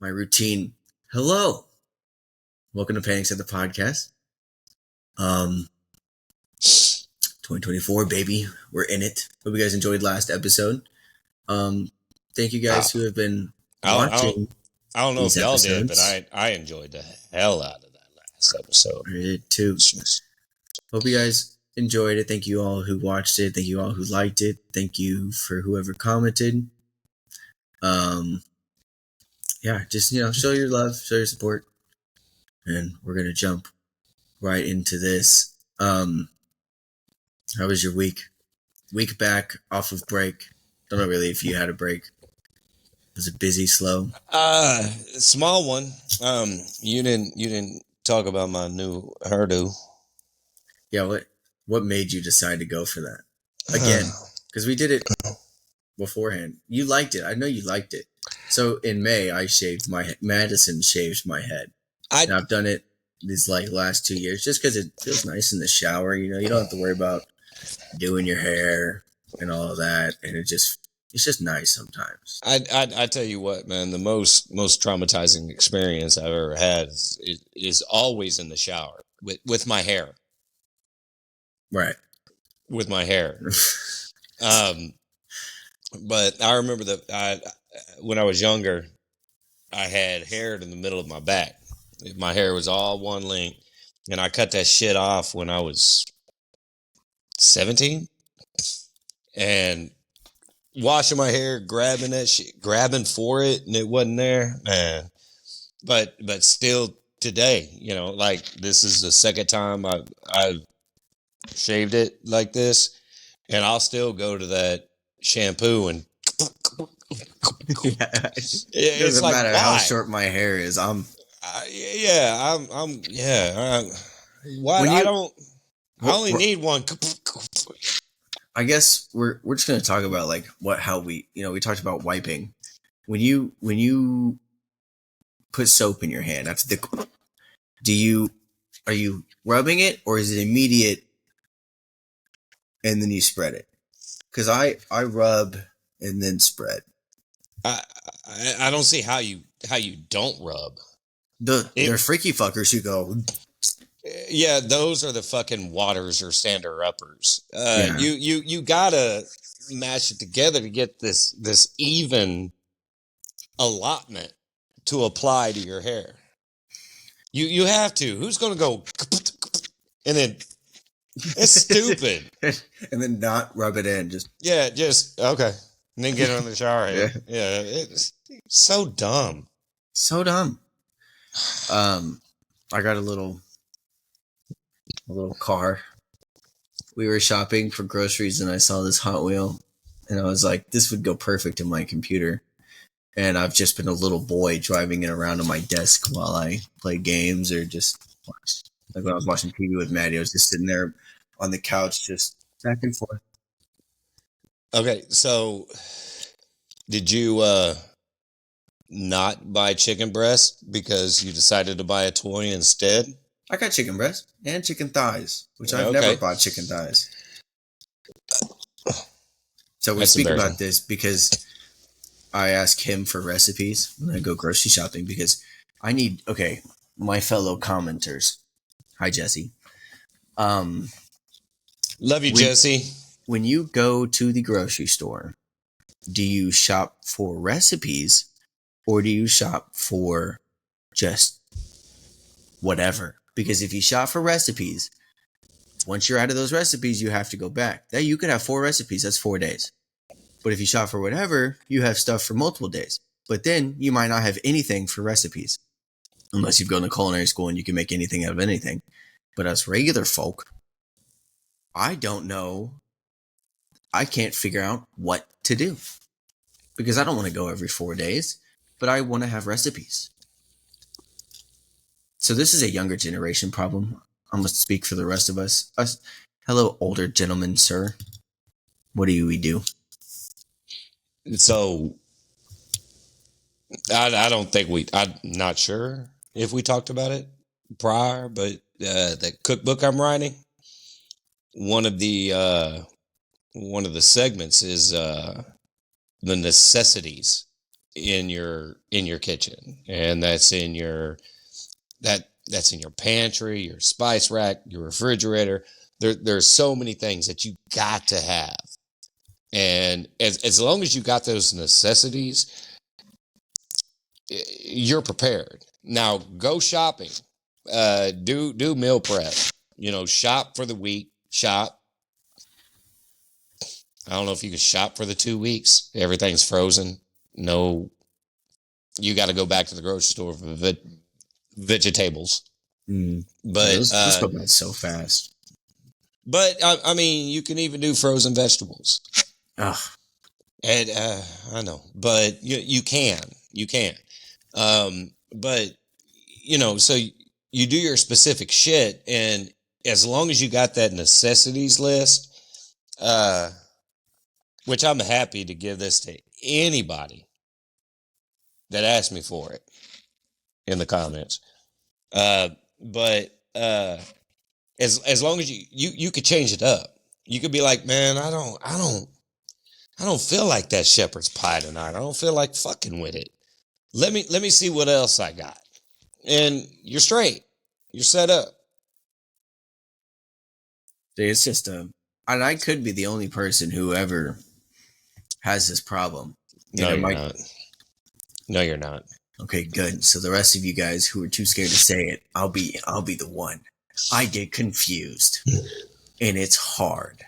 my routine. Hello. Welcome to Panics at the Podcast. 2024, baby. We're in it. Hope you guys enjoyed last episode. Thank you guys who have been watching. I don't know if y'all did, but episodes. I enjoyed the hell out of that last episode. I did too. Hope you guys enjoyed it. Thank you all who watched it. Thank you all who liked it. Thank you for whoever commented. Yeah, just show your love, show your support, and we're gonna jump right into this. How was your week? Week back off of break. Don't know really if you had a break. Was it busy, slow? Small one. You didn't talk about my new hairdo. Yeah, what made you decide to go for that? Again, because we did it beforehand. You liked it. I know you liked it. So in May, Madison shaved my head. And I've done it these last 2 years just because it feels nice in the shower. You don't have to worry about doing your hair and all of that, and it's just nice sometimes. I tell you what, man, the most traumatizing experience I've ever had is always in the shower with my hair. Right. With my hair. But I remember that when I was younger, I had hair in the middle of my back. My hair was all one length, and I cut that shit off when I was 17. And washing my hair, grabbing that shit, grabbing for it, and it wasn't there, man. But still today, this is the second time I've shaved it like this, and I'll still go to that shampoo and It doesn't matter how short my hair is. Why I only need one. I guess we're just gonna talk about how we talked about wiping. When you put soap in your hand, that's are you rubbing it, or is it immediate and then you spread it? Because I rub and then spread. I don't see how you don't rub. They're freaky fuckers who go. Yeah, those are the fucking waters or stander uppers. You gotta mash it together to get this even allotment to apply to your hair. You have to. Who's gonna go and then it's stupid. And then not rub it in. Just okay. And then get it on the shower head. Yeah, it's so dumb. So dumb. I got a little car. We were shopping for groceries and I saw this Hot Wheel and I was like, this would go perfect in my computer. And I've just been a little boy driving it around on my desk while I play games or just watch. Like when I was watching TV with Maddie, I was just sitting there on the couch, just back and forth. Okay, so did you not buy chicken breast because you decided to buy a toy instead? I got chicken breast and chicken thighs, which I've never bought chicken thighs. So we speak about this because I ask him for recipes when I go grocery shopping because I need, my fellow commenters. Hi, Jesse. Love you, Jesse. When you go to the grocery store, do you shop for recipes or do you shop for just whatever? Because if you shop for recipes, once you're out of those recipes, you have to go back. You could have 4 recipes. That's 4 days. But if you shop for whatever, you have stuff for multiple days. But then you might not have anything for recipes. Unless you've gone to culinary school and you can make anything out of anything. But as regular folk, I don't know. I can't figure out what to do. Because I don't want to go every 4 days. But I want to have recipes. So this is a younger generation problem. I'm going to speak for the rest of us. Hello, older gentlemen, sir. What do we do? So, I don't think I'm not sure if we talked about it prior, but the cookbook I'm writing, one of the segments is the necessities in your kitchen, and that's in your that's in your pantry, your spice rack, your refrigerator. There's so many things that you got to have, and as long as you got those necessities, you're prepared. Now go shopping, do meal prep. Shop for the week. Shop. I don't know if you can shop for the 2 weeks. Everything's frozen. No, you got to go back to the grocery store for vegetables. But those go bad so fast. But I mean, you can even do frozen vegetables. Ugh. And I know, but you can. But so you do your specific shit, and as long as you got that necessities list, which I'm happy to give this to anybody that asked me for it in the comments. But as long as you could change it up, you could be like, man, I don't feel like that shepherd's pie tonight. I don't feel like fucking with it. Let me see what else I got, and you're straight. You're set up. It's just and I could be the only person who ever has this problem. No, you're not. No, you're not. Okay, good. So the rest of you guys who are too scared to say it, I'll be the one. I get confused, and it's hard.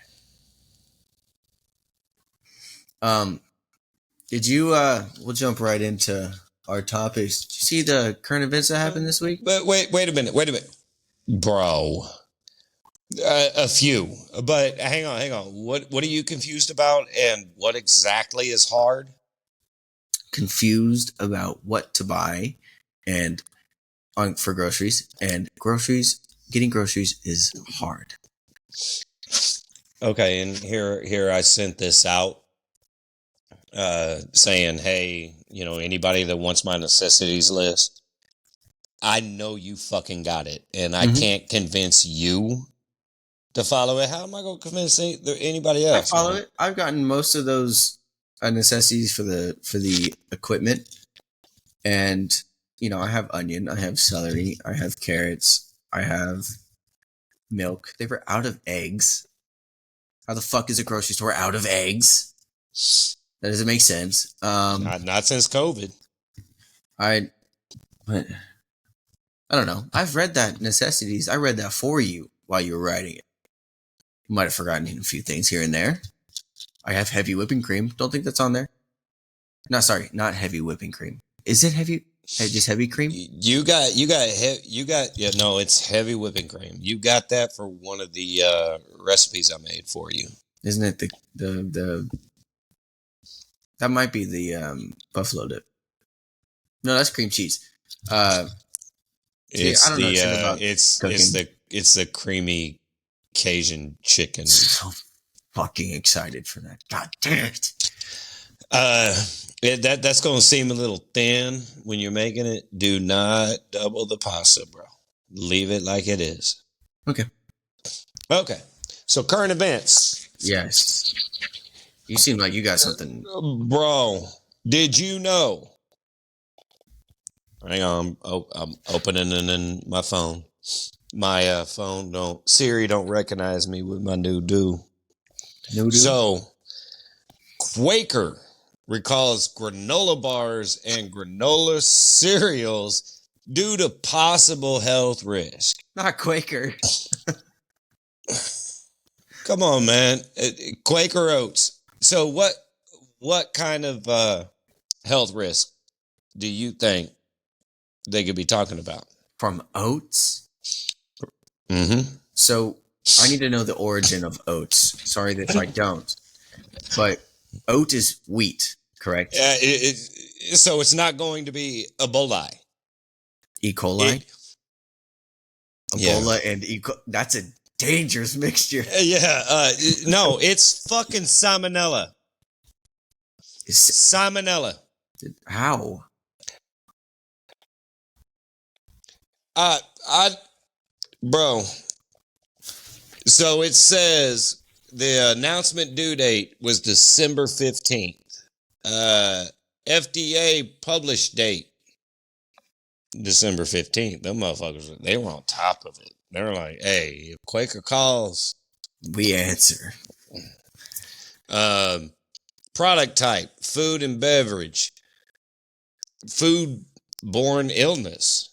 Did you? We'll jump right into our topics. Did you see the current events that happened this week? But wait a minute, bro. A few, but hang on. What are you confused about, and what exactly is hard? Confused about what to buy, and for groceries, and getting groceries is hard. Okay, and here I sent this out, saying, hey, anybody that wants my necessities list, I know you fucking got it, and I can't convince you to follow it. How am I going to convince anybody else? I follow it. I've gotten most of those necessities for the equipment, and I have onion, I have celery, I have carrots, I have milk. They were out of eggs. How the fuck is a grocery store out of eggs? That doesn't make sense. Not since COVID. I don't know. I've read that necessities. I read that for you while you were writing it. You might have forgotten a few things here and there. I have heavy whipping cream. Don't think that's on there. No, sorry, not heavy whipping cream. Is it heavy? Just heavy cream? You got yeah, no, it's heavy whipping cream. You got that for one of the recipes I made for you. Isn't it the that might be the buffalo dip. No, that's cream cheese. It's I don't know shit about it's the creamy Cajun chicken. So fucking excited for that. God damn it. That's going to seem a little thin when you're making it. Do not double the pasta, bro. Leave it like it is. Okay. So current events. Yes. You seem like you got something. Bro, did you know? Hang on, I'm opening it in my phone. My phone Siri don't recognize me with my new do. So, QUAKER recalls granola bars and granola cereals due to possible health risk. Not Quaker. Come on, man. QUAKER oats. So what kind of health risk do you think they could be talking about? From oats? Mm-hmm. So I need to know the origin of oats. Sorry if I don't. But oat is wheat, correct? So it's not going to be Ebola. E. coli? Ebola and E. coli. That's a dangerous mixture. No, it's fucking salmonella. Salmonella. How? Bro. So it says the announcement due date was December 15th. FDA published date, December 15th. Them motherfuckers, they were on top of it. They were like, hey, if Quaker calls, we answer. Product type, food and beverage, food-borne illness.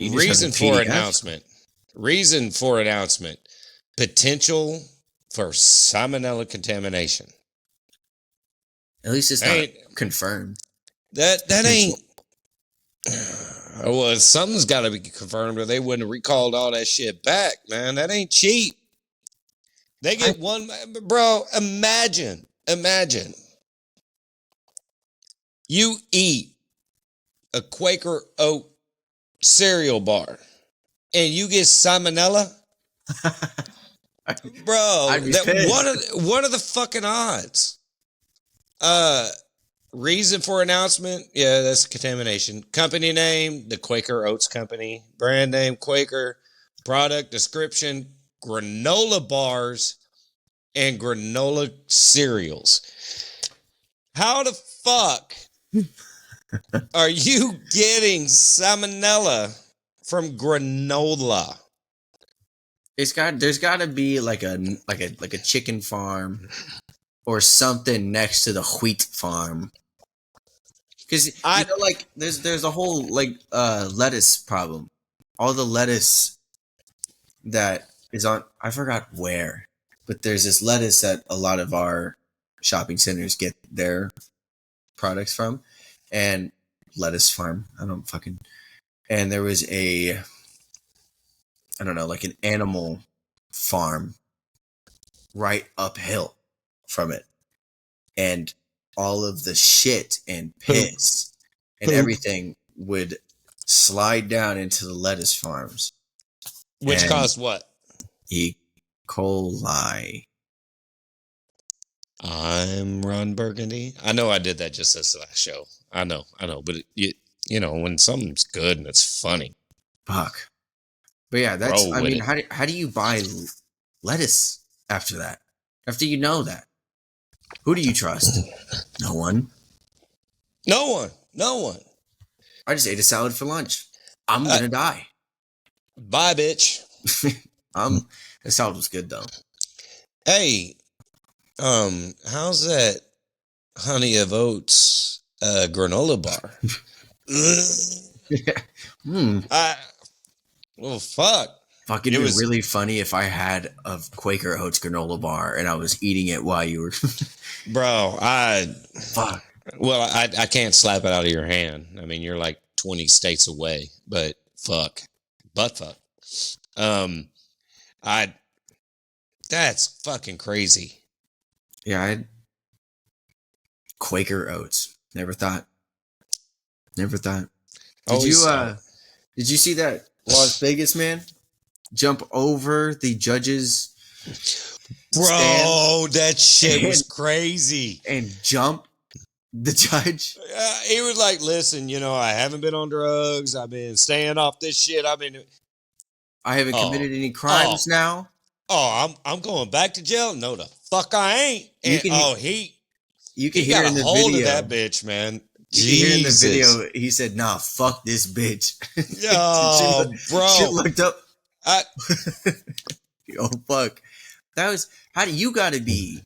Reason for announcement. Reason for announcement. Potential for salmonella contamination. At least it's not confirmed. That ain't. Well, something's got to be confirmed, or they wouldn't have recalled all that shit back, man. That ain't cheap. They get one, bro. Imagine, you eat a Quaker Oat cereal bar, and you get salmonella, bro. What are the fucking odds? Reason for announcement, yeah, that's contamination. Company name, the Quaker Oats Company. Brand name, Quaker. Product description, granola bars and granola cereals. How the fuck are you getting salmonella from granola? There's got to be like a chicken farm or something next to the wheat farm. Because there's a whole lettuce problem. All the lettuce that is on, I forgot where, but there's this lettuce that a lot of our shopping centers get their products from, and lettuce farm. And there was an animal farm right uphill from it, and all of the shit and piss and everything would slide down into the lettuce farms. Which caused what? E. coli. I'm Ron Burgundy. I know I did that just this last show. I know. But you know, when something's good and it's funny. Fuck. But yeah, how do you buy lettuce after that? After you know that? Who do you trust? No one. I just ate a salad for lunch. I'm gonna die. Bye, bitch. The salad was good though. Hey, how's that Honey of Oats granola bar? Well, fuck. Fucking it was really funny if I had a Quaker Oats granola bar and I was eating it while you were. Bro, fuck. Well, I can't slap it out of your hand. I mean, you're like 20 states away, but fuck. That's fucking crazy. Yeah, I had Quaker Oats. Never thought. Did you see that Las Vegas man jump over the judge's bro? That shit was crazy. And jump the judge. He was like, "Listen, I haven't been on drugs. I've been staying off this shit. I haven't committed any crimes now. Oh, I'm going back to jail. No, the fuck I ain't." And, you can hear in the hold video of that bitch, man. You can hear in the video, he said, "Nah, fuck this bitch." Yo, bro, shit looked up. Oh fuck, how do you got to be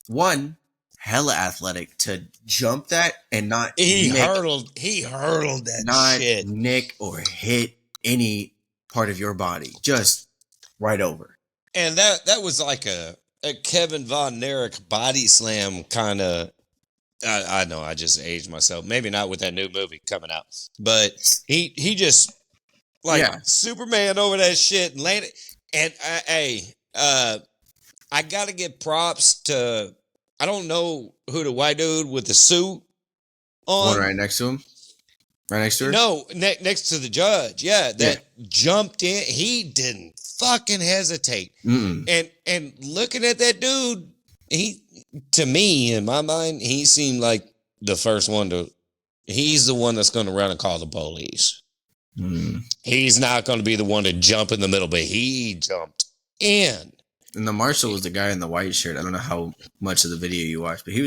one hella athletic to jump that and not hurdled that not shit, nick or hit any part of your body, just right over. And that was like a Kevin Von Erich body slam kind of. I know I just aged myself. Maybe not with that new movie coming out, but he just Superman over that shit and landed. And I gotta give props to, I don't know who the white dude with the suit on. One right next to him. Right next to her? No, next to the judge. Yeah, jumped in. He didn't fucking hesitate. Mm-mm. And looking at that dude, to me, in my mind, he seemed like the first one he's the one that's going to run and call the police. Mm. He's not going to be the one to jump in the middle, but he jumped in. And the marshal was the guy in the white shirt. I don't know how much of the video you watched, but he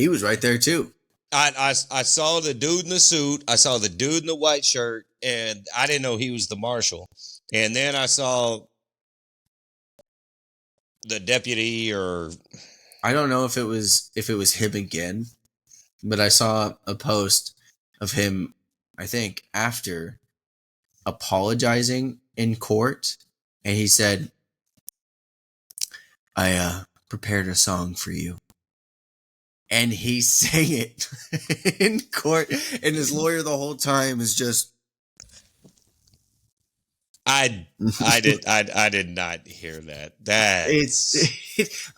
was right there too. I saw the dude in the suit. I saw the dude in the white shirt, and I didn't know he was the marshal. And then I saw the deputy, or I don't know if it was him again, but I saw a post of him, I think, after apologizing in court, and he said, I prepared a song for you. And he sang it in court, and his lawyer the whole time is just I did not hear that.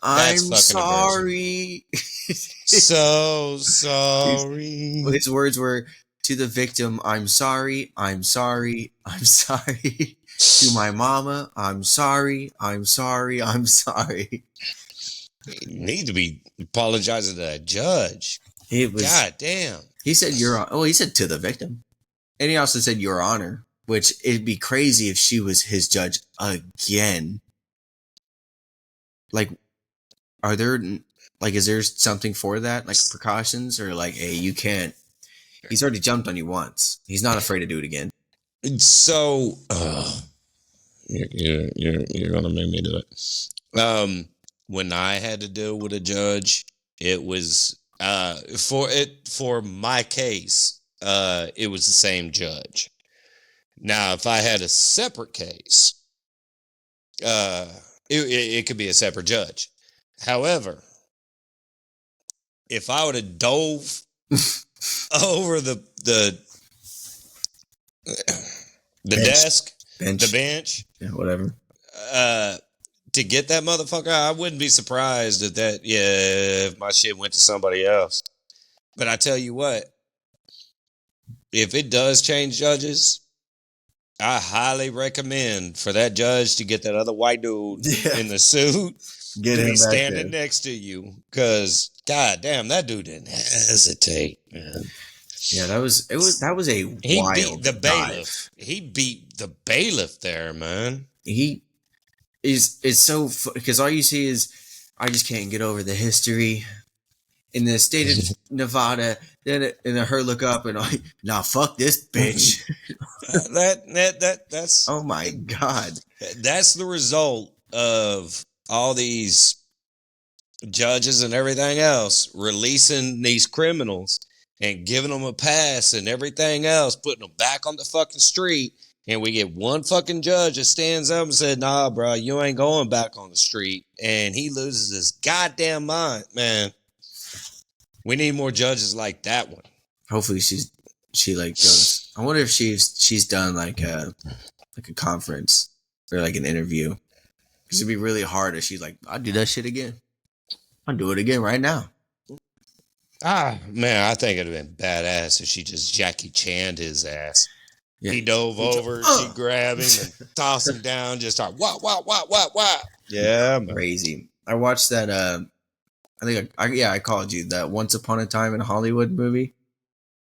I'm fucking sorry. So sorry. His words were, to the victim, I'm sorry, I'm sorry, I'm sorry. To my mama, I'm sorry, I'm sorry, I'm sorry. You need to be apologizing to that judge. It was, God damn. he said, he said to the victim. And he also said, Your Honor, which it'd be crazy if she was his judge again. Like, are there, like, is there something for that? Like, precautions? Or, like, hey, you can't. He's already jumped on you once. He's not afraid to do it again. So, you're gonna make me do it. When I had to deal with a judge, it was for my case, it was the same judge. Now, if I had a separate case, it could be a separate judge. However, if I would have dove over the desk, the bench, yeah, whatever, to get that motherfucker, I wouldn't be surprised if my shit went to somebody else. But I tell you what, if it does change judges, I highly recommend for that judge to get that other white dude in the suit to be standing next to you, because goddamn, that dude didn't hesitate, man. Yeah, that was a he wild beat the bailiff. dive. He beat the bailiff there, man. He is so, because all you see is, I just can't get over the history in the state of Nevada. Then her look up and nah, fuck this bitch. That's oh my god. That's the result of all these judges and everything else releasing these criminals and giving them a pass and everything else, putting them back on the fucking street. And we get one fucking judge that stands up and said, nah, bro, you ain't going back on the street. And he loses his goddamn mind, man. We need more judges like that one. Hopefully she like goes. I wonder if she's done like a conference or like an interview. Because it'd be really hard if she's like, I'll do that shit again. I'll do it again right now. Man, I think it'd have been badass if she just Jackie Chan'd his ass. Yeah. He dove over, she grabbed him and tossed him down, just start wah. Yeah, man. Crazy. I watched that I think I called you that Once Upon a Time in Hollywood movie.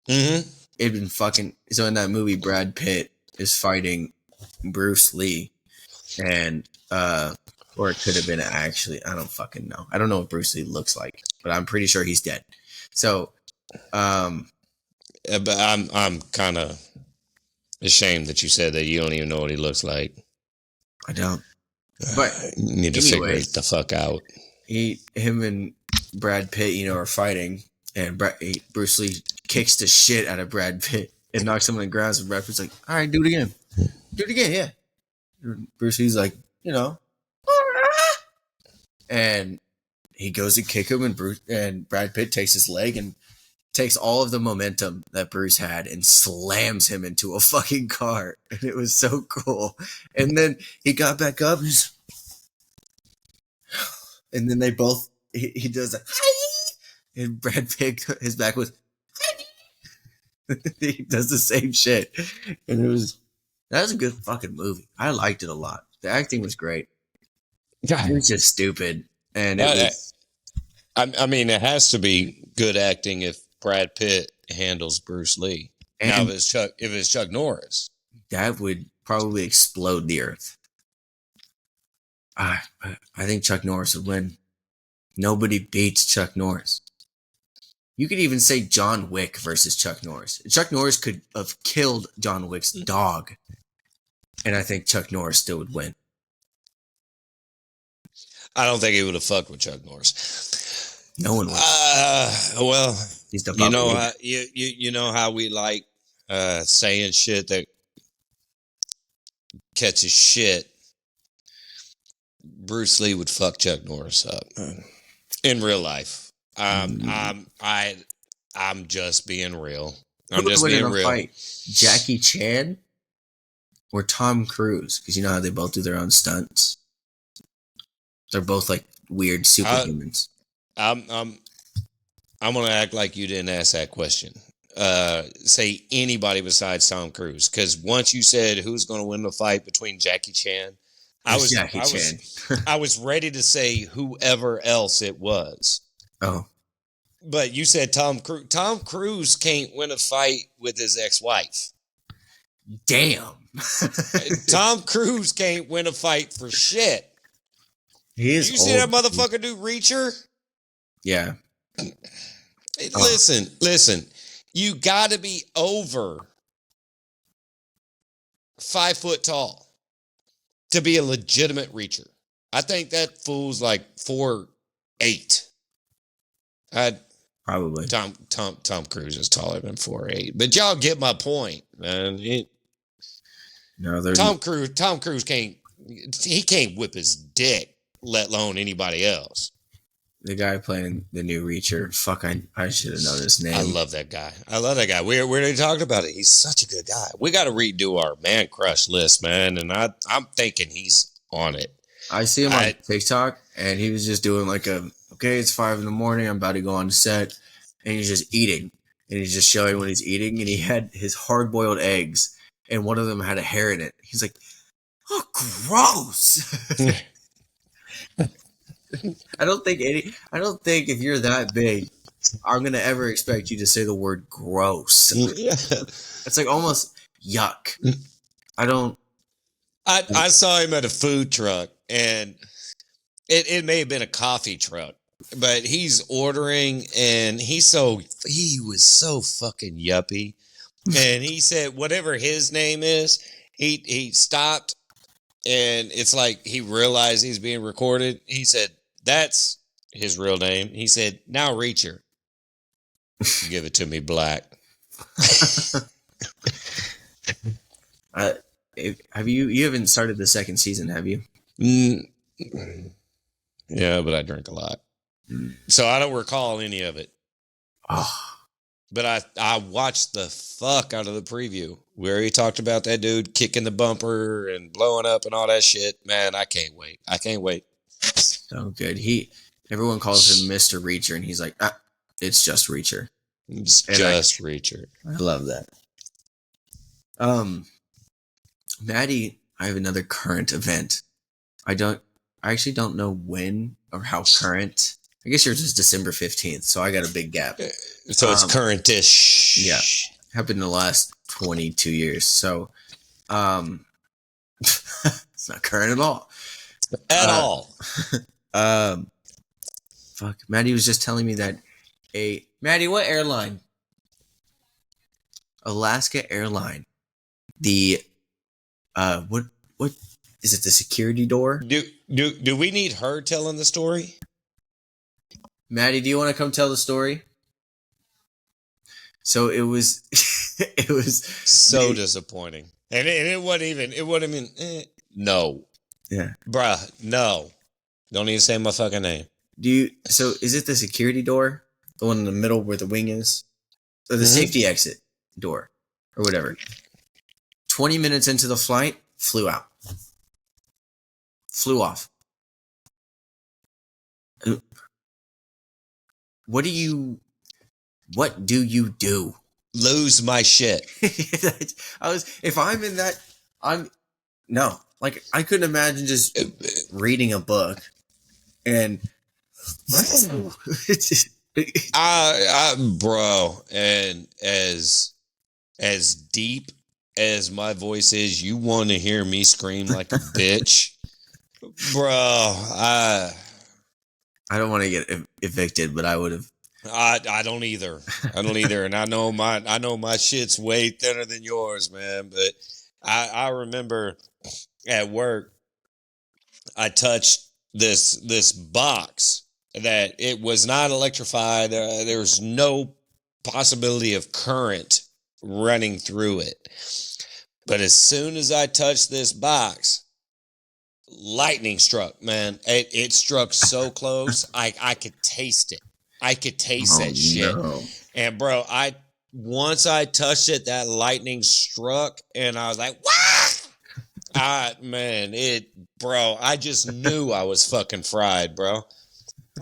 Mm-hmm. It'd been fucking, so in that movie Brad Pitt is fighting Bruce Lee, and or it could have been actually, I don't fucking know. I don't know what Bruce Lee looks like, but I'm pretty sure he's dead. So but I'm kind of ashamed that you said that you don't even know what he looks like. I don't. But you need to figure it the fuck out. Him and Brad Pitt, are fighting, and Bruce Lee kicks the shit out of Brad Pitt and knocks him on the ground. And Brad Pitt's like, all right, do it again. Do it again, yeah. And Bruce Lee's like, and he goes to kick him, and Brad Pitt takes his leg and takes all of the momentum that Bruce had and slams him into a fucking car. And it was so cool. And then he got back up and then they both, he does that, and Brad Pitt, his back was, he does the same shit. And that was a good fucking movie. I liked it a lot. The acting was great. It was just stupid. And it was, I mean, it has to be good acting if Brad Pitt handles Bruce Lee. Now, if it's Chuck Norris, that would probably explode the earth. I think Chuck Norris would win. Nobody beats Chuck Norris. You could even say John Wick versus Chuck Norris. Chuck Norris could have killed John Wick's dog, and I think Chuck Norris still would win. I don't think he would have fucked with Chuck Norris. No one would. Well, He's the you know puppy. how you know how we like saying shit that catches shit. Bruce Lee would fuck Chuck Norris up in real life. I'm just being real. I'm Who just would win in being a real. fight? Jackie Chan or Tom Cruise? Because you know how they both do their own stunts. They're both like weird superhumans. I'm gonna act like you didn't ask that question. Say anybody besides Tom Cruise, because once you said who's gonna win the fight between Jackie Chan, I was ready to say whoever else it was. Oh, but you said Tom Cruise. Tom Cruise can't win a fight with his ex-wife. damn! Tom Cruise can't win a fight for shit. He is. Did you see that motherfucker do Reacher? Yeah. Hey, listen. You got to be over 5 foot tall to be a legitimate Reacher. I think that fool's like 4'8". Probably. Tom Cruise is taller than 4'8", but y'all get my point, man. Tom Cruise can't whip his dick, let alone anybody else. The guy playing the new Reacher. Fuck, I should have known his name. I love that guy. We already talked about it. He's such a good guy. We got to redo our man crush list, man, and I'm thinking he's on it. I see him on TikTok, and he was just doing like okay, it's 5 a.m, I'm about to go on set, and he's just eating, and he's just showing what he's eating, and he had his hard-boiled eggs, and one of them had a hair in it. He's like, oh, gross. I don't think if you're that big, I'm gonna ever expect you to say the word gross. It's like almost yuck. I saw him at a food truck, and it may have been a coffee truck, but he's ordering, and he was so fucking yuppie, and he said whatever his name is, he stopped, and it's like he realized he's being recorded. He said that's his real name. He said, now Reacher. Give it to me black. Have you haven't started the second season, have you? Yeah, but I drink a lot. So I don't recall any of it. Oh. But I watched the fuck out of the preview where he talked about that dude kicking the bumper and blowing up and all that shit. Man, I can't wait. So good. Everyone calls him Mr. Reacher, and he's like, it's just Reacher. It's just Reacher. I love that. Maddie, I have another current event. I actually don't know when or how current. I guess yours is December 15th, so I got a big gap. So it's current-ish. Yeah. Happened in the last 22 years. So it's not current at all. At all. Fuck. Maddie was just telling me that Maddie, what airline? Alaska Airline. The what is it, the security door? Do we need her telling the story? Maddie, do you want to come tell the story? So it was so disappointing. And it wasn't even no. Yeah. Bruh, no. Don't even say my fucking name. So is it the security door? The one in the middle where the wing is? Or the safety exit door? Or whatever. 20 minutes into the flight, flew out. Flew off. What do you do? Lose my shit. If I'm in that, no. Like, I couldn't imagine just reading a book and bro, and as deep as my voice is, you want to hear me scream like a bitch, bro. I don't want to get evicted, but I would have. I don't either. I don't either, and I know my shit's way thinner than yours, man. But I remember at work I touched this box that it was not electrified. There was no possibility of current running through it. But as soon as I touched this box, lightning struck, man. It struck so close, I could taste it. I could taste that shit. No. And bro, once I touched it, that lightning struck, and I was like, "What?" Bro, I just knew I was fucking fried, bro.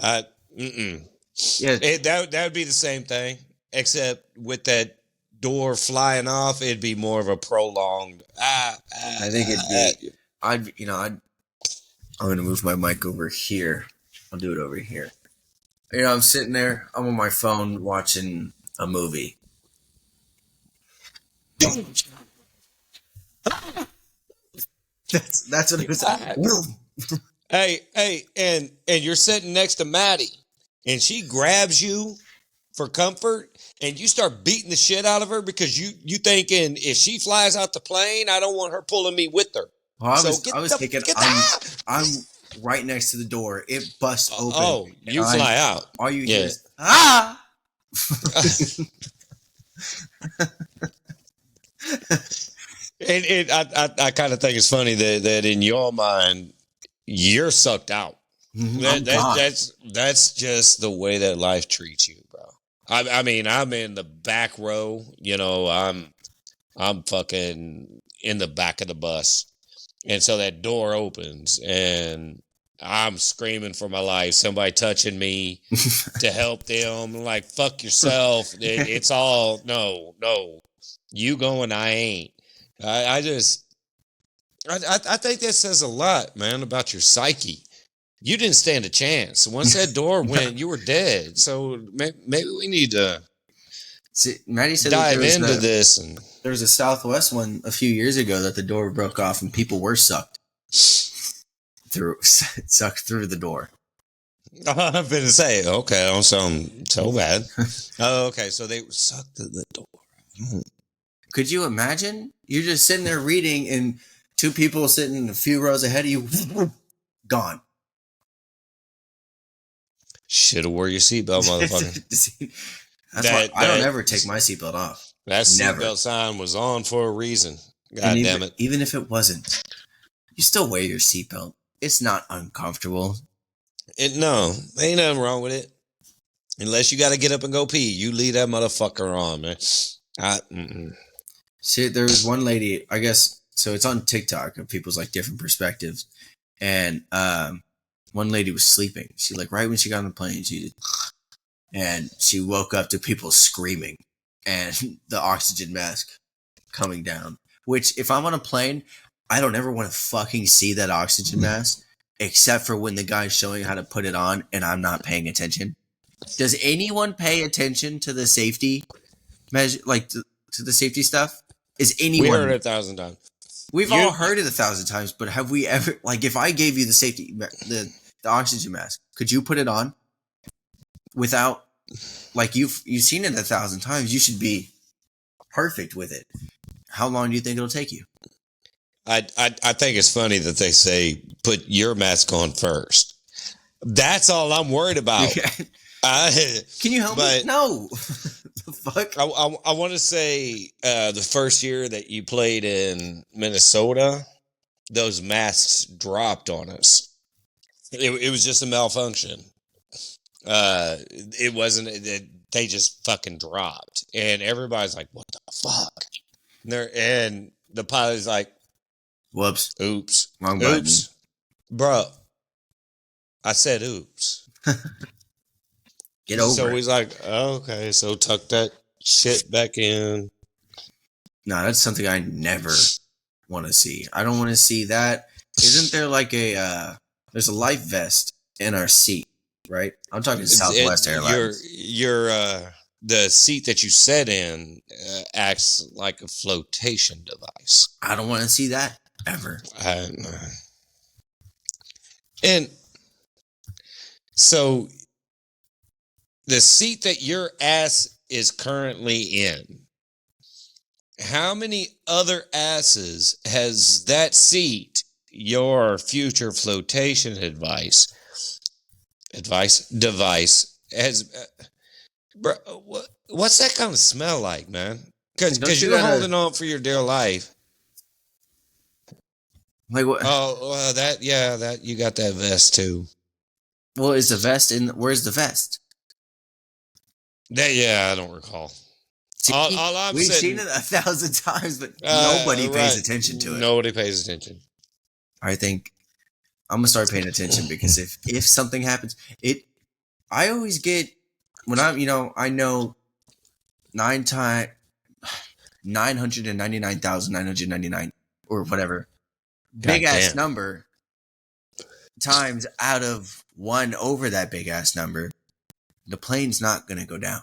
Yeah, that would be the same thing, except with that door flying off, it'd be more of a prolonged. I think it'd be. I'm gonna move my mic over here. I'll do it over here. I'm sitting there. I'm on my phone watching a movie. That's what it was. Hey, and you're sitting next to Maddie, and she grabs you for comfort, and you start beating the shit out of her because you thinking if she flies out the plane, I don't want her pulling me with her. Well, I'm right next to the door. It busts open. Oh, you fly out. All you hear is ah. And I kind of think it's funny that in your mind you're sucked out. That's just the way that life treats you, bro. I mean, I'm in the back row. I'm fucking in the back of the bus, and so that door opens, and I'm screaming for my life. Somebody touching me to help them. I'm like, fuck yourself. It's all no. You going? I ain't. I think that says a lot, man, about your psyche. You didn't stand a chance. Once that door went, you were dead. So maybe we need to Maddie said dive into this. And there was a Southwest one a few years ago that the door broke off and people were sucked through the door. I've been to say, okay, I don't sound so bad. Oh, okay, so they were sucked through the door. Could you imagine? You're just sitting there reading, and two people sitting a few rows ahead of you, gone. Should have wore your seatbelt, motherfucker. That's why I don't ever take my seatbelt off. That seatbelt sign was on for a reason. God damn it. Even if it wasn't, you still wear your seatbelt. It's not uncomfortable. No, ain't nothing wrong with it. Unless you got to get up and go pee. You leave that motherfucker on, man. See, there was one lady, I guess, so it's on TikTok of people's like different perspectives. And one lady was sleeping. She right when she got on the plane, and she woke up to people screaming and the oxygen mask coming down. Which, if I'm on a plane, I don't ever want to fucking see that oxygen mask, except for when the guy's showing how to put it on and I'm not paying attention. Does anyone pay attention to the safety measure, to the safety stuff? Is anyone? We heard it 1,000 times. We've all heard it 1,000 times, but have we ever, if I gave you the safety, the oxygen mask, could you put it on without, you've seen it 1,000 times, you should be perfect with it. How long do you think it'll take you? I think it's funny that they say put your mask on first. That's all I'm worried about. Can you help me? No. The fuck? I want to say the first year that you played in Minnesota, those masks dropped on us. It was just a malfunction. It wasn't. They just fucking dropped, and everybody's like, "What the fuck?" And the pilot's like, "Whoops, oops, wrong button, oops, bro." I said, "Oops." Get over it. So he's like, oh, okay, so tuck that shit back in. No, that's something I never want to see. I don't want to see that. Isn't there there's a life vest in our seat, right? I'm talking Southwest Airlines. The seat that you sat in acts like a flotation device. I don't want to see that ever. And so the seat that your ass is currently in, how many other asses has that seat, your future flotation device has? Bro, what's that kind of smell like, man? Because you're holding on for your dear life. Like what? Oh, well, that you got that vest too. Well, is the vest in? Where's the vest? I don't recall. See, All I'm we've saying, seen it 1,000 times, but nobody pays attention to it. Nobody pays attention. I think I'm gonna start paying attention because if something happens, I always get when I'm I know 999,999 or whatever big ass number times out of one over that big ass number, the plane's not gonna go down.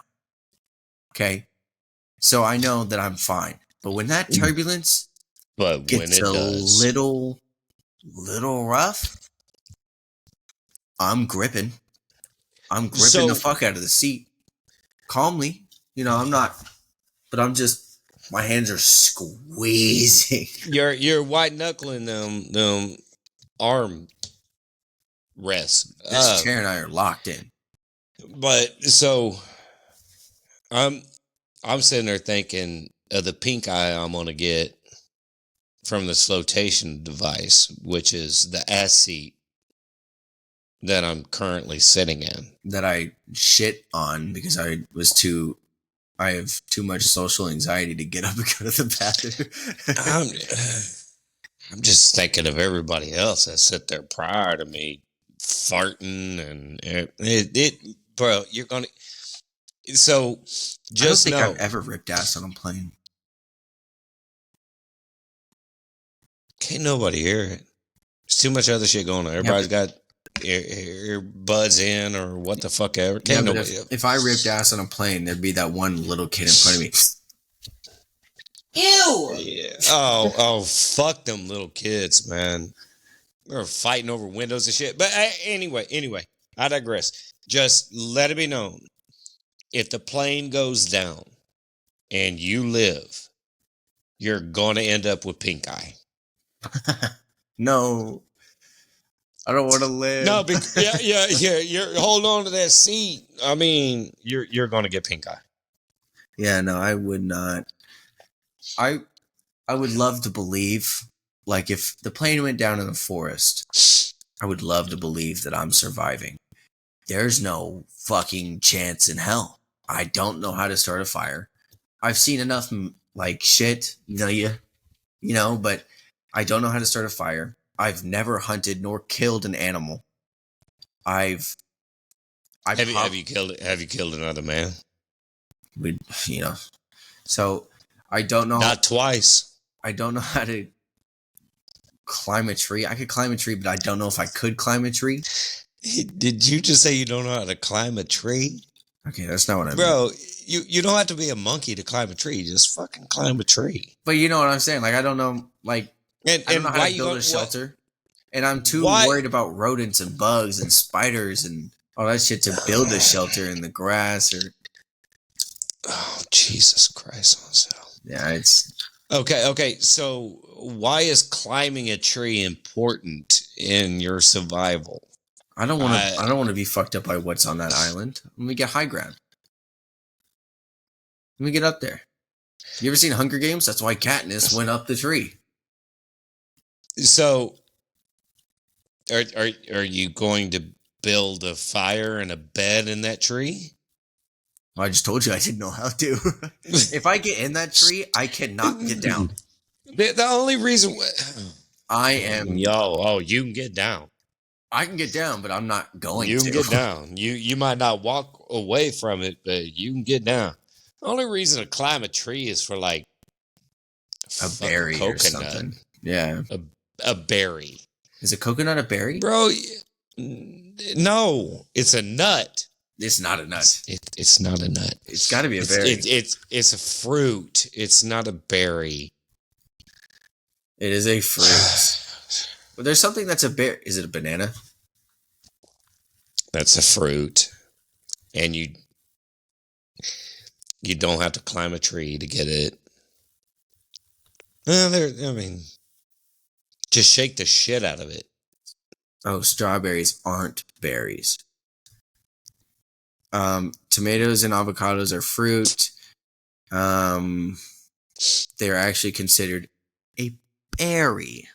Okay, so I know that I'm fine. But when that turbulence gets a little rough, I'm gripping the fuck out of the seat calmly. I'm not, but I'm just, my hands are squeezing. You're white knuckling them arm rests. This chair and I are locked in. But so I'm sitting there thinking of the pink eye I'm gonna get from the flotation device, which is the ass seat that I'm currently sitting in. That I shit on because I have too much social anxiety to get up and go to the bathroom. I'm just thinking of everybody else that sit there prior to me farting and bro, you're gonna. So just I don't think I've ever ripped ass on a plane. Can't nobody hear it. There's too much other shit going on. Everybody's got earbuds in or what the fuck ever. Can't nobody. If I ripped ass on a plane, there'd be that one little kid in front of me. Ew! Yeah. Oh, fuck them little kids, man. They're fighting over windows and shit. But anyway, I digress. Just let it be known, if the plane goes down and you live, you're going to end up with pink eye. No. I don't want to live. No, yeah. You're hold on to that seat. I mean, you're going to get pink eye. Yeah, no, I would not. I would love to believe, like, if the plane went down in the forest, I would love to believe that I'm surviving. There's no fucking chance in hell. I don't know how to start a fire. I've seen enough, like, shit, but I don't know how to start a fire. I've never hunted nor killed an animal. Have you killed another man? So I don't know. Not twice. I don't know how to climb a tree. I could climb a tree, but I don't know if I could climb a tree. Did you just say you don't know how to climb a tree? Okay, that's not what I mean. Bro, you don't have to be a monkey to climb a tree. Just fucking climb a tree. But you know what I'm saying? Like, I don't know, like, I don't know how to build a shelter. And I'm too worried about rodents and bugs and spiders and all that shit to build a shelter in the grass or... Oh, Jesus Christ. Yeah, it's... Okay. So why is climbing a tree important in your survival? I don't want to be fucked up by what's on that island. Let me get high ground. Let me get up there. You ever seen Hunger Games? That's why Katniss went up the tree. So, are you going to build a fire and a bed in that tree? Well, I just told you I didn't know how to. If I get in that tree, I cannot get down. The only reason I am... you can get down. I can get down, but I'm not going to. You can get down. You might not walk away from it, but you can get down. The only reason to climb a tree is for, like, a berry or something. Yeah. A berry. Is a coconut a berry? Bro, no. It's a nut. It's not a nut. It's not a nut. It's got to be a berry. It's a fruit. It's not a berry. It is a fruit. But there's something that's a berry. Is it a banana? That's a fruit. And You don't have to climb a tree to get it. Just shake the shit out of it. Oh, strawberries aren't berries. Tomatoes and avocados are fruit. They are actually considered a berry.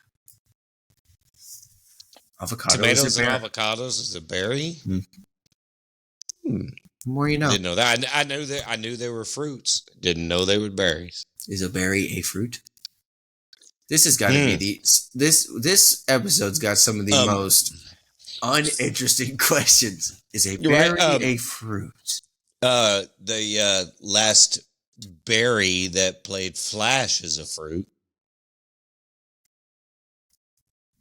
Avocado Tomatoes is a and berry. avocados is a berry. The more you know. Didn't know that. I knew they were fruits. Didn't know they were berries. Is a berry a fruit? This has got to be this episode's got some of the most uninteresting questions. Is a berry a fruit? The last berry that played Flash is a fruit.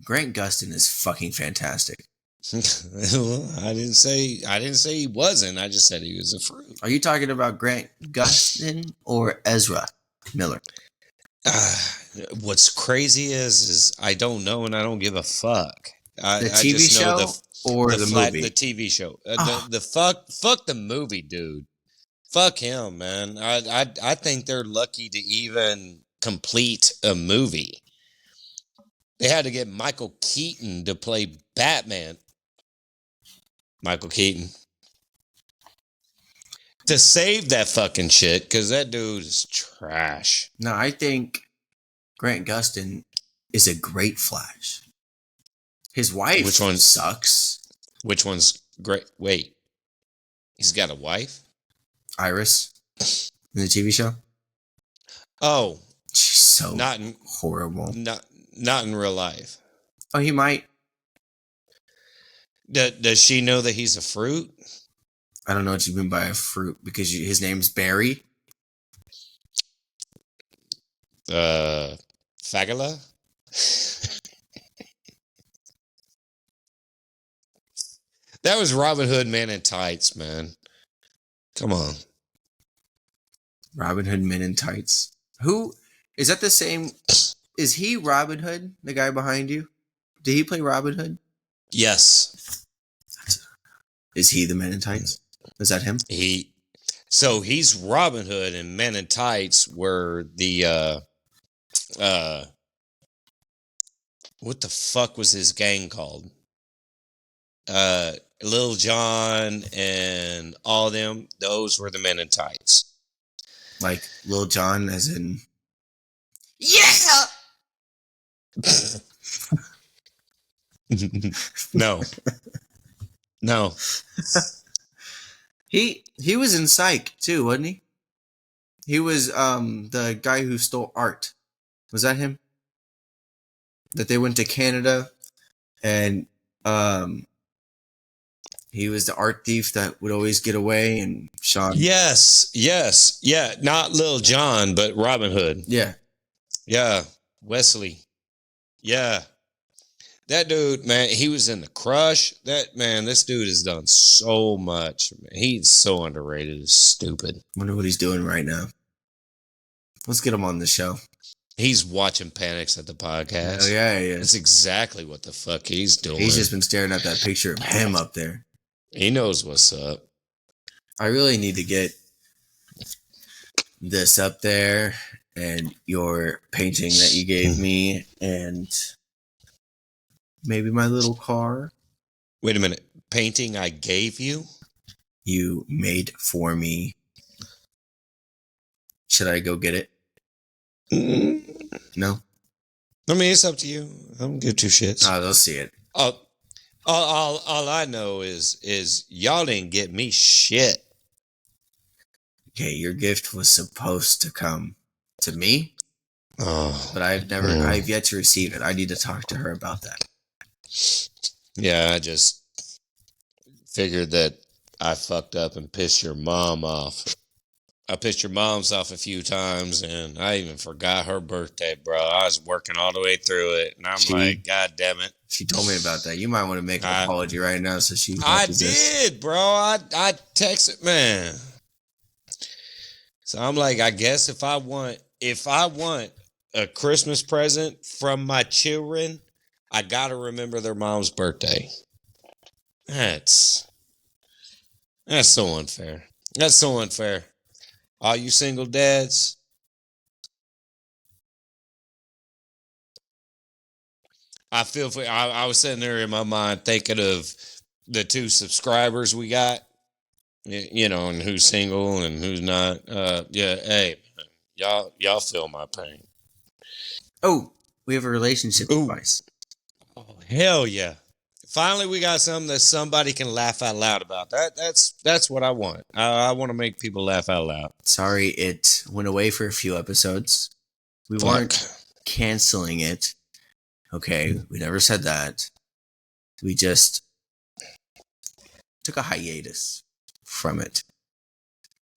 Grant Gustin is fucking fantastic. I didn't say he wasn't. I just said he was a fruit. Are you talking about Grant Gustin or Ezra Miller? What's crazy is I don't know and I don't give a fuck. The TV show or the movie? The TV show. Fuck the movie, dude. Fuck him, man. I think they're lucky to even complete a movie. They had to get Michael Keaton to play Batman. Michael Keaton. To save that fucking shit, because that dude is trash. No, I think Grant Gustin is a great Flash. His wife sucks. Which one's great? Wait. He's got a wife? Iris. In the TV show? Oh. She's so horrible. Not in real life. Oh, he might. Does she know that he's a fruit? I don't know what you mean by a fruit because his name's Barry. Fagala? That was Robin Hood Men in Tights, man. Come on. Robin Hood Men in Tights. Who is that? The same? Is he Robin Hood, the guy behind you? Did he play Robin Hood? Yes. Is he the Men in Tights? Is that him? So he's Robin Hood, and Men in Tights were the what the fuck was his gang called? Lil Jon and all them. Those were the Men in Tights. Like Lil Jon, as in yeah. No. He was in Psych too, wasn't he? He was the guy who stole art. Was that him? That they went to Canada and he was the art thief that would always get away and Sean. Yes. Yeah, not Lil Jon, but Robin Hood. Yeah. Yeah, Wesley. Yeah. That dude, man, he was in The Crush. This dude has done so much. Man. He's so underrated. It's stupid. Wonder what he's doing right now. Let's get him on the show. He's watching Panics at the podcast. Oh, yeah, he is. That's exactly what the fuck he's doing. He's just been staring at that picture of him up there. He knows what's up. I really need to get this up there and your painting that you gave me and maybe my little car. Wait a minute. Painting I gave you? You made for me. Should I go get it? No? I mean, it's up to you. I don't give two shits. Oh, they'll see it. All I know is y'all didn't get me shit. Okay, your gift was supposed to come to me. Oh. But I've yet to receive it. I need to talk to her about that. Yeah, I just figured that I fucked up and pissed your mom off. I pissed your mom's off a few times, and I even forgot her birthday, bro. I was working all the way through it, and I'm like, God damn it. She told me about that. You might want to make an apology right now, so she. I did, bro. I texted, man. So I'm like, I guess if I want a Christmas present from my children, I gotta remember their mom's birthday. That's so unfair. That's so unfair. All you single dads. I feel for. I was sitting there in my mind thinking of the 2 subscribers we got. You know, and who's single and who's not. Yeah, hey, y'all feel my pain. Oh, we have a relationship Ooh. advice. Oh, hell yeah. Finally, we got something that somebody can laugh out loud about. That's what I want. I want to make people laugh out loud. Sorry it went away for a few episodes. We Fuck. weren't canceling it. Okay, we never said that. We just took a hiatus from it.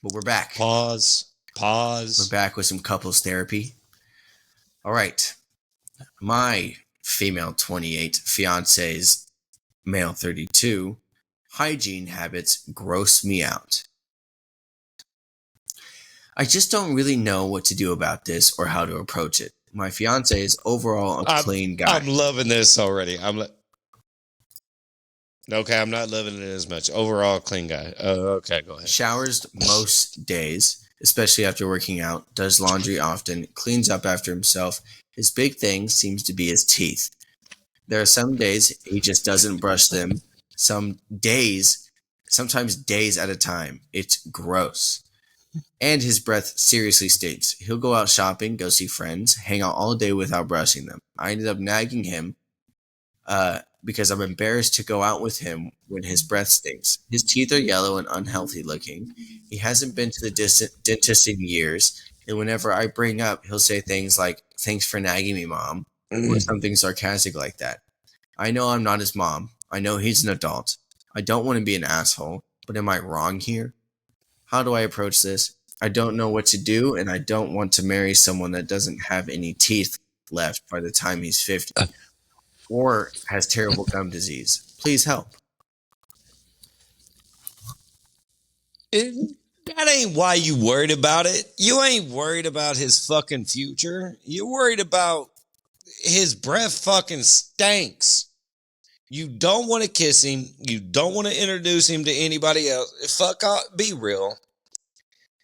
But we're back. Pause. We're back with some couples therapy. All right. My female 28 fiance's male 32 hygiene habits gross me out. I just don't really know what to do about this or how to approach it. My fiance is overall a clean guy. I'm loving this already. Okay, I'm not loving it as much. Overall, clean guy. Okay, go ahead. Showers most days, especially after working out, does laundry often, cleans up after himself. His big thing seems to be his teeth. There are some days he just doesn't brush them. Sometimes days at a time. It's gross. And his breath seriously stinks. He'll go out shopping, go see friends, hang out all day without brushing them. I ended up nagging him because I'm embarrassed to go out with him when his breath stinks. His teeth are yellow and unhealthy looking. He hasn't been to the dentist in years, and whenever I bring up, he'll say things like, "Thanks for nagging me, Mom," or something sarcastic like that. I know I'm not his mom. I know he's an adult. I don't want to be an asshole, but am I wrong here? How do I approach this? I don't know what to do, and I don't want to marry someone that doesn't have any teeth left by the time he's 50. Or has terrible gum disease. Please help. That ain't why you worried about it. You ain't worried about his fucking future. You're worried about his breath fucking stinks. You don't want to kiss him. You don't want to introduce him to anybody else. Fuck all, be real.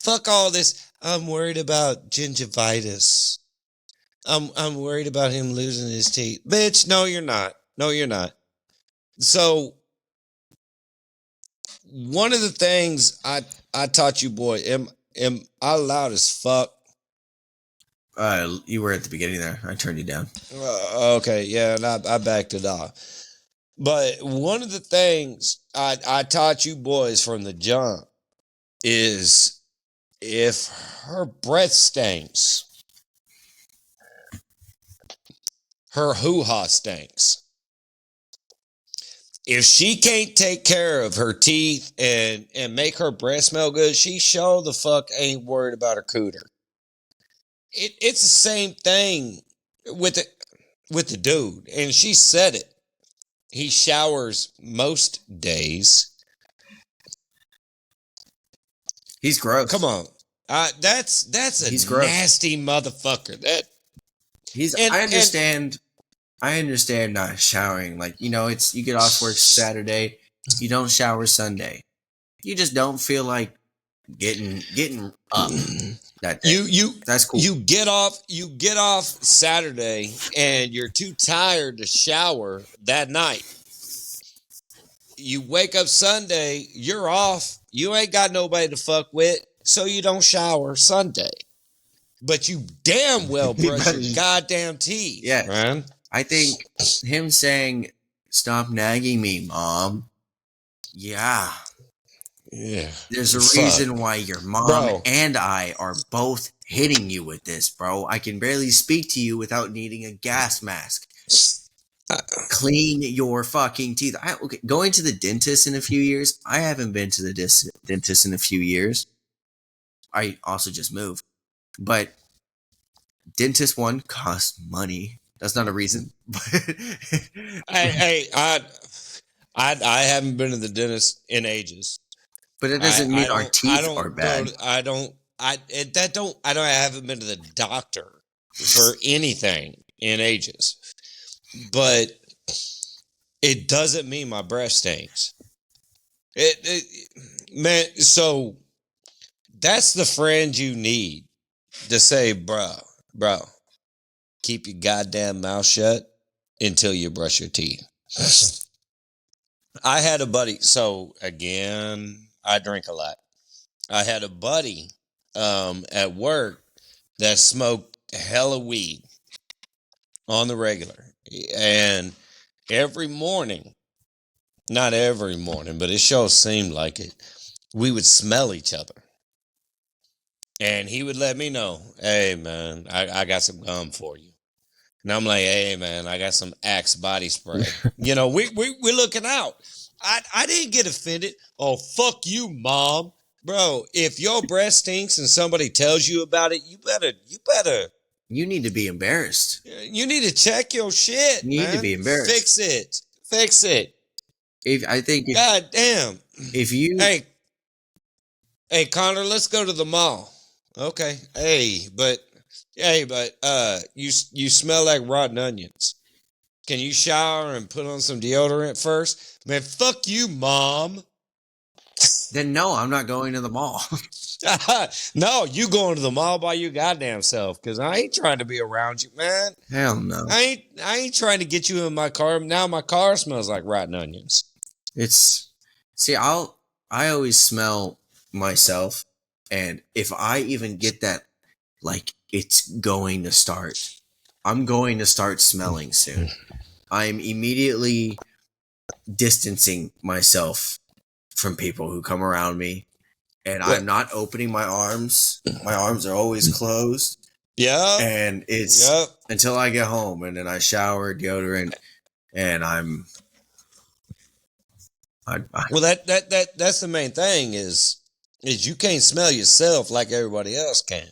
Fuck all this. I'm worried about gingivitis. I'm worried about him losing his teeth. Bitch, no, you're not. No, you're not. So one of the things I taught you, boy, am I loud as fuck? You were at the beginning there. I turned you down. Okay, yeah, and I backed it off. But one of the things I taught you boys from the jump is if her breath stinks, her hoo-ha stinks. If she can't take care of her teeth and make her breath smell good, she sure the fuck ain't worried about her cooter. It's the same thing with the dude, and she said it. He showers most days. He's gross. Come on, that's He's a gross. nasty motherfucker. I understand not showering. Like, it's, you get off work Saturday, you don't shower Sunday. You just don't feel like getting up that day. That's cool. You get off Saturday and you're too tired to shower that night. You wake up Sunday, you're off. You ain't got nobody to fuck with, so you don't shower Sunday. But you damn well brush your goddamn teeth. Yeah. Man. I think him saying, "Stop nagging me, Mom." Yeah. There's a reason why your mom and I are both hitting you with this, bro. I can barely speak to you without needing a gas mask. Clean your fucking teeth. Going to the dentist in a few years. I haven't been to the dentist in a few years. I also just moved. But dentist one costs money. That's not a reason. Hey, I haven't been to the dentist in ages. But it doesn't mean our teeth are bad. I haven't been to the doctor for anything in ages. But it doesn't mean my breath stinks. Man, so That's the friend you need to say, bro, keep your goddamn mouth shut until you brush your teeth. I had a buddy. So again, I drink a lot. I had a buddy at work that smoked hella weed on the regular. And every morning, not every morning, but it sure seemed like it, we would smell each other. And he would let me know, hey, man, I got some gum for you. And I'm like, hey, man, I got some Axe body spray. You know, we're looking out. I didn't get offended. Oh, fuck you, mom. Bro, if your breath stinks and somebody tells you about it, you better. You need to be embarrassed. You need to check your shit, You need man. to be embarrassed. Fix it. God damn. If you... Hey, Connor, let's go to the mall. Okay. Hey, but you smell like rotten onions. Can you shower and put on some deodorant first? Man, fuck you, mom. Then no, I'm not going to the mall. No, you going to the mall by your goddamn self, because I ain't trying to be around you, man. Hell no. I ain't trying to get you in my car. Now my car smells like rotten onions. I always smell myself, and if I even get that, like, it's going to start, I'm going to start smelling soon. I'm immediately distancing myself from people who come around me, and I'm not opening my arms. My arms are always closed. Yeah. And it's until I get home, and then I shower, deodorant, and well, that's the main thing is you can't smell yourself like everybody else can.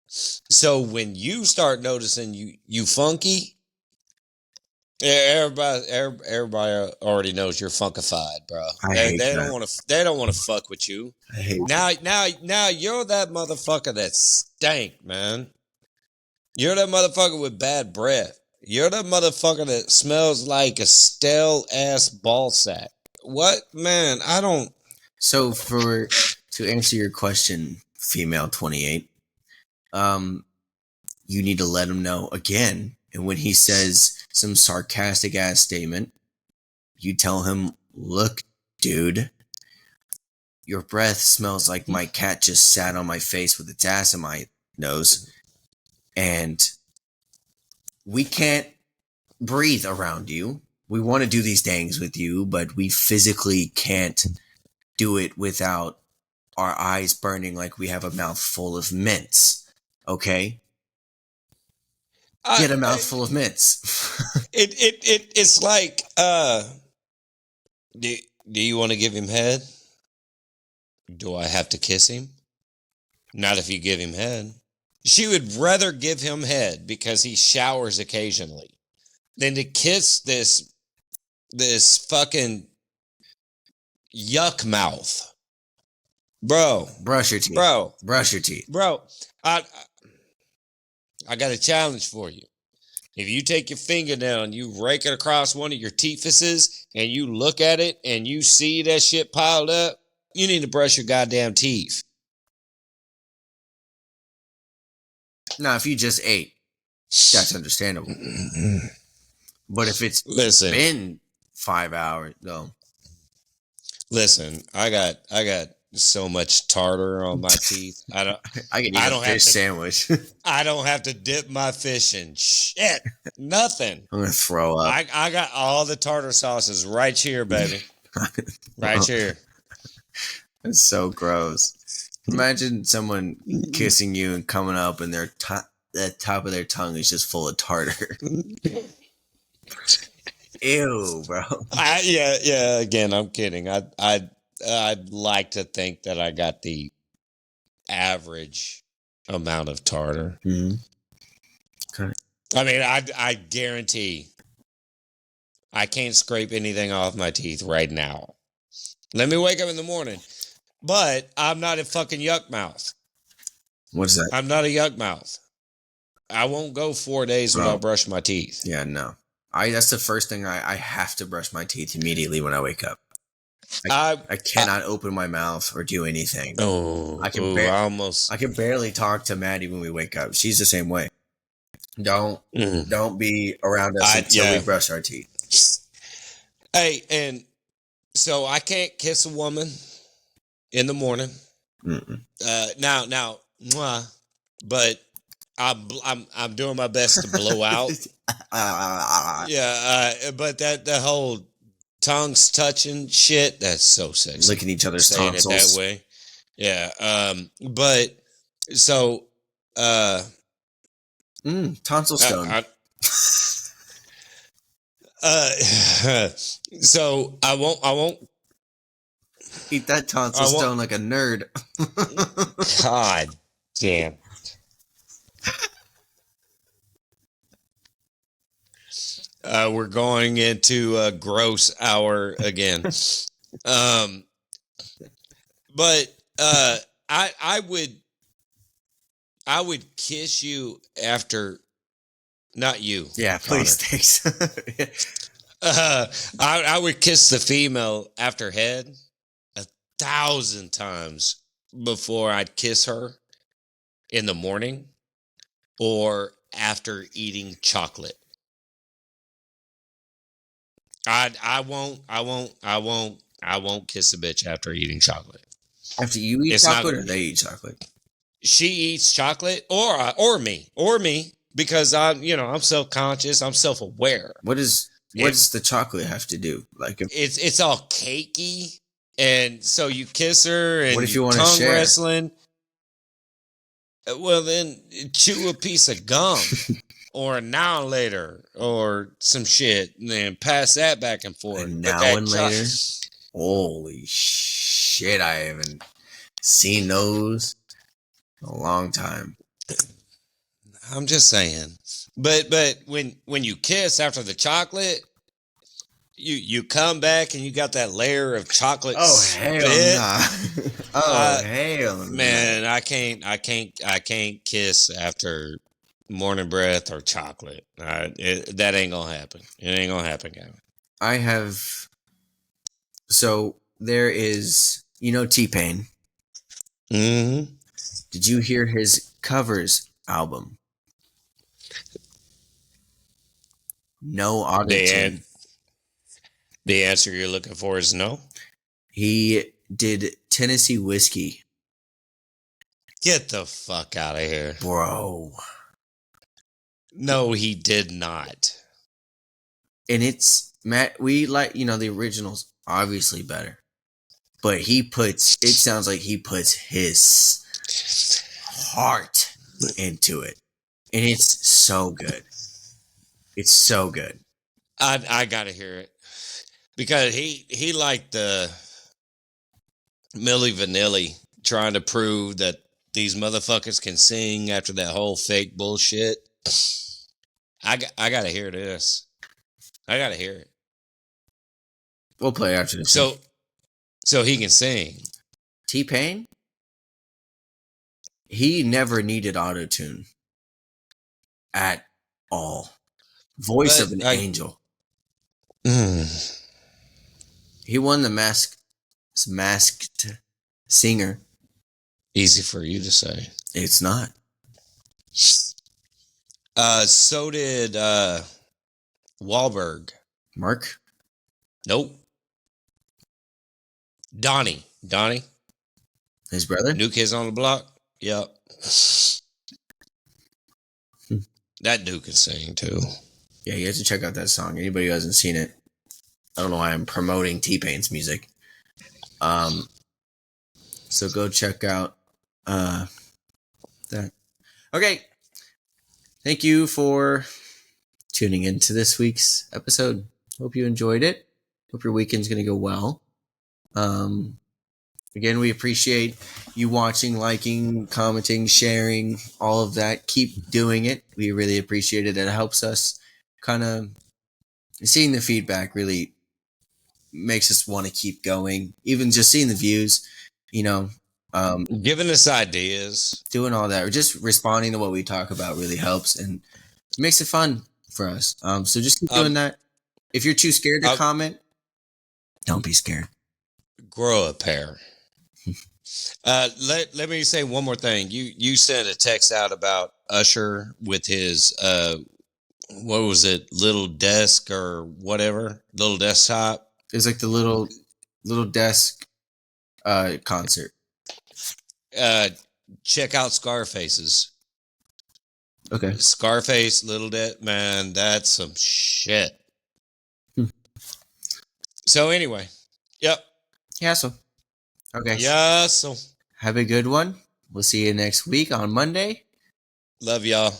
So when you start noticing you funky, everybody already knows you're funkified, bro. They don't want to fuck with you. I hate now you're that motherfucker that stank, man. You're that motherfucker with bad breath. You're that motherfucker that smells like a stale ass ball sack. What, man? I don't. So to answer your question, female 28, you need to let him know again. And when he says some sarcastic ass statement, you tell him, look, dude, your breath smells like my cat just sat on my face with its ass in my nose. And we can't breathe around you. We want to do these things with you, but we physically can't do it without our eyes burning like we have a mouthful of mints. Okay? Get a mouthful of mints. It's like, do you want to give him head? Do I have to kiss him? Not if you give him head. She would rather give him head because he showers occasionally than to kiss this fucking yuck mouth. Bro. Brush your teeth. Bro. Brush your teeth. Bro, I got a challenge for you. If you take your fingernail and you rake it across one of your teethuses and you look at it and you see that shit piled up, you need to brush your goddamn teeth. Now, if you just ate, that's understandable. But if it's been 5 hours, no. Listen, I got so much tartar on my teeth. I can eat a fish sandwich. I don't have to dip my fish in shit. Nothing. I'm gonna throw up. I got all the tartar sauces right here, baby. Right here. That's so gross. Imagine someone kissing you and coming up, and the top of their tongue is just full of tartar. Ew, bro. Yeah. Again, I'm kidding. I'd like to think that I got the average amount of tartar. Mm-hmm. Okay. I mean, I guarantee I can't scrape anything off my teeth right now. Let me wake up in the morning. But I'm not a fucking yuck mouth. What's that? I'm not a yuck mouth. I won't go 4 days without brushing my teeth. Yeah, no. That's the first thing I have to brush my teeth immediately when I wake up. I cannot open my mouth or do anything. I can barely talk to Maddie when we wake up. She's the same way. Don't be around us until we brush our teeth. Hey, and so I can't kiss a woman in the morning. Now, but I'm doing my best to blow out. But that whole tongues touching shit, that's so sexy. Licking each other's tonsils. Saying it that way. Yeah. But so tonsil stone. So I won't eat that tonsil stone like a nerd. God damn. We're going into a gross hour again. But I would kiss you after, not you. Yeah, please, thanks. I would kiss the female after head 1,000 times before I'd kiss her in the morning or after eating chocolate. I won't kiss a bitch after eating chocolate. After you eat chocolate or they eat chocolate? She eats chocolate or me because I'm self-conscious, I'm self-aware. What does the chocolate have to do? Like it's all cakey, and so you kiss her and what if you want to tongue share? wrestling. Well, then chew a piece of gum or a now and later or some shit, and then pass that back and forth. And now and later? Holy shit, I haven't seen those in a long time. I'm just saying. But when you kiss after the chocolate, you come back and you got that layer of chocolate. Oh hell nah. Hell nah. Man, I can't kiss after morning breath or chocolate. That ain't gonna happen. It ain't gonna happen, Gavin. So there is, T-Pain. Mm-hmm. Did you hear his covers album? No auto-tune. The answer you're looking for is no? He did Tennessee Whiskey. Get the fuck out of here. Bro. No, he did not. And it's, Matt, we like, the original's obviously better. But it sounds like he puts his heart into it. And it's so good. It's so good. I gotta hear it. Because he liked the Milli Vanilli trying to prove that these motherfuckers can sing after that whole fake bullshit. I gotta hear this. I gotta hear it. We'll play after this. So he can sing. T-Pain? He never needed auto-tune. At all. Voice of an angel. He won the Masked Singer. Easy for you to say. It's not. So did Wahlberg. Mark? Nope. Donnie. His brother? New Kids on the Block? Yep. That dude can sing too. Yeah, you have to check out that song. Anybody who hasn't seen it, I don't know why I'm promoting T-Pain's music. So go check out that. Okay. Thank you for tuning into this week's episode. Hope you enjoyed it. Hope your weekend's going to go well. Again, we appreciate you watching, liking, commenting, sharing, all of that. Keep doing it. We really appreciate it. It helps us kind of seeing the feedback really makes us want to keep going. Even just seeing the views, giving us ideas, doing all that, or just responding to what we talk about really helps and makes it fun for us. So just keep doing that. If you're too scared to comment, don't be scared. grow a pair. Let me say one more thing. You sent a text out about Usher with his what was it, little desk or whatever, little desktop. It's like the little desk concert. Check out Scarface's. Okay. Scarface, little man, that's some shit. So anyway, yep. Yeah, so okay. Yeah, so Have a good one. We'll see you next week on Monday. love y'all.